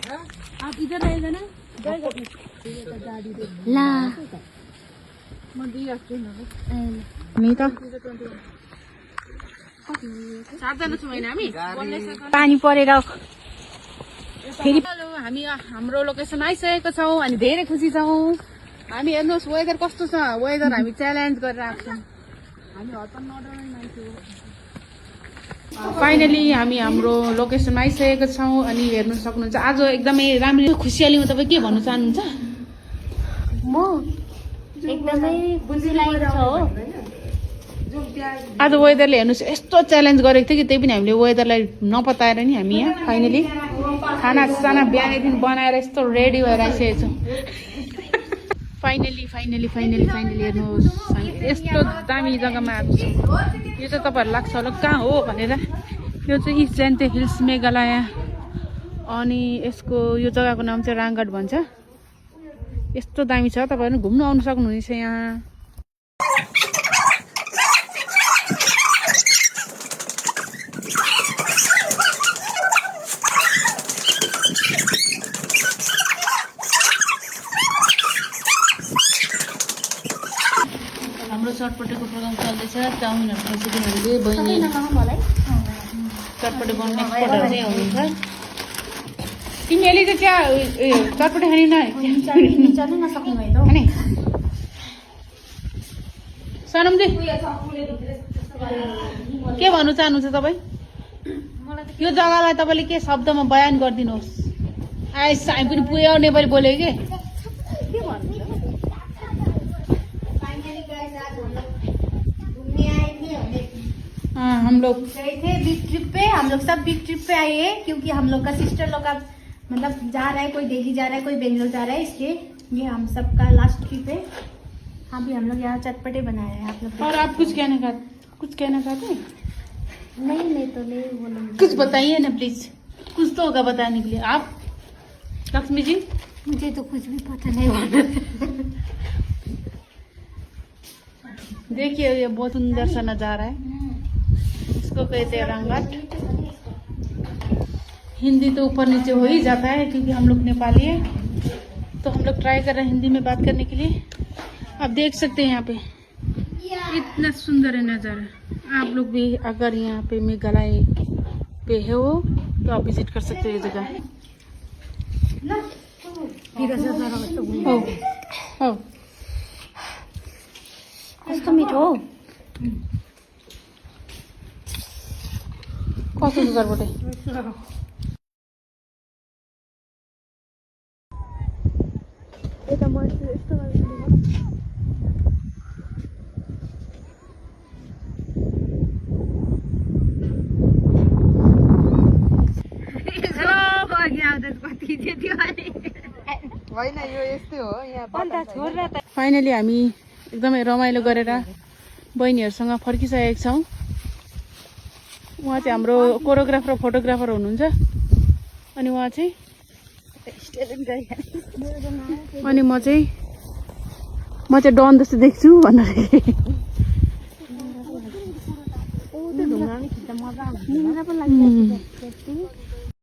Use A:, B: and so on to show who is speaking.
A: आप इधर रहेगा ना
B: ला
A: म दिइराख्छु नि
B: नि त
A: सातजना छौँ होइन हामी
B: पानी परेर फेरि
A: हामी हाम्रो लोकेसन आइसकेको छौँ अनि धेरै खुसी छौँ हामी हेर्नुहोस् वेदर कस्तो छ वेदर हामी च्यालेन्ज गरेर आएको छौँ हामी हतन नडराउने मान्छे हो फाइनली हामी हाम्रो लोकेसनमा आइसकेको छौँ अनि हेर्नु सक्नुहुन्छ आज एकदमै राम्रो खुसियालीमा तपाईँ के भन्नु चाहनुहुन्छ
B: म एकदमै खुसी लागेको छ हो
A: आज वेदरले हेर्नुहोस् यस्तो च्यालेन्ज गरेको थियो कि त्यही पनि हामीले वेदरलाई नपताएर नि हामी यहाँ फाइनली खानासाना बिहानैदेखि बनाएर यस्तो रेडी भएर आइसकेको छौँ फाइनली हेर्नुहोस् हामी यस्तो दामी जग्गामा आएको छौँ यो चाहिँ तपाईँहरू लाग्छ होला कहाँ हो भनेर यो चाहिँ इस्ट ज्यान्ते हिल्स मेघालय अनि यसको यो जग्गाको नाम चाहिँ राङघाट भन्छ यस्तो दामी छ तपाईँहरू घुम्नु आउनु सक्नुहुनेछ यहाँ हाम्रो चटपटेको प्रोग्राम चल्दैछ चाउमिनहरू खाइसक्यौँ हामीले बहिनी चटपटे बनाउने एक्सपर्टहरू चाहिँ हुनुहुन्छ तिमीहरूले चाहिँ चिया चटपटे खाने खाने सनमजी के भन्नु चाहनुहुन्छ तपाईँ यो जग्गालाई तपाईँले के शब्दमा बयान गरिदिनुहोस् आइस हामी पनि पुग्यो नेपाली बोल्यो कि हम लोग
B: गए थे बिग ट्रिप पे हम लोग सब बिग ट्रिप पे आए हैं क्योंकि हम लोग का सिस्टर लोग का मतलब जा रहा है कोई दिल्ली जा रहा है कोई बेंगलोर जा रहा है इसलिए ये हम सबका लास्ट ट्रिप है हाँ भी हम लोग यहाँ चटपटे बनाए हैं आप लोग
A: और आप कुछ कहना चाहते हैं
B: नहीं तो नहीं बोलूँगी
A: कुछ बताइए ना प्लीज कुछ तो होगा बताने के लिए आप लक्ष्मी जी
B: मुझे तो कुछ भी पता नहीं होगा
A: देखिए ये बहुत सुंदर सा नज़ारा है इसको कहते हैं रामघाट हिंदी तो ऊपर नीचे हो ही जाता है क्योंकि हम लोग नेपाली है तो हम लोग ट्राई कर रहे हैं हिंदी में बात करने के लिए आप देख सकते हैं यहाँ पे इतना सुंदर है नज़ारा आप लोग भी अगर यहाँ पे मेघालय पे है वो तो आप विजिट कर सकते हो ये जगह हो
B: कस्तो मिठो
A: कस्तो छ चटपटे फाइनली हामी एकदमै रमाइलो गरेर बहिनीहरूसँग फर्किसकेका छौँ उहाँ चाहिँ हाम्रो कोरियोग्राफर फोटोग्राफर हुनुहुन्छ अनि उहाँ चाहिँ अनि म चाहिँ डन जस्तो देख्छु भनेर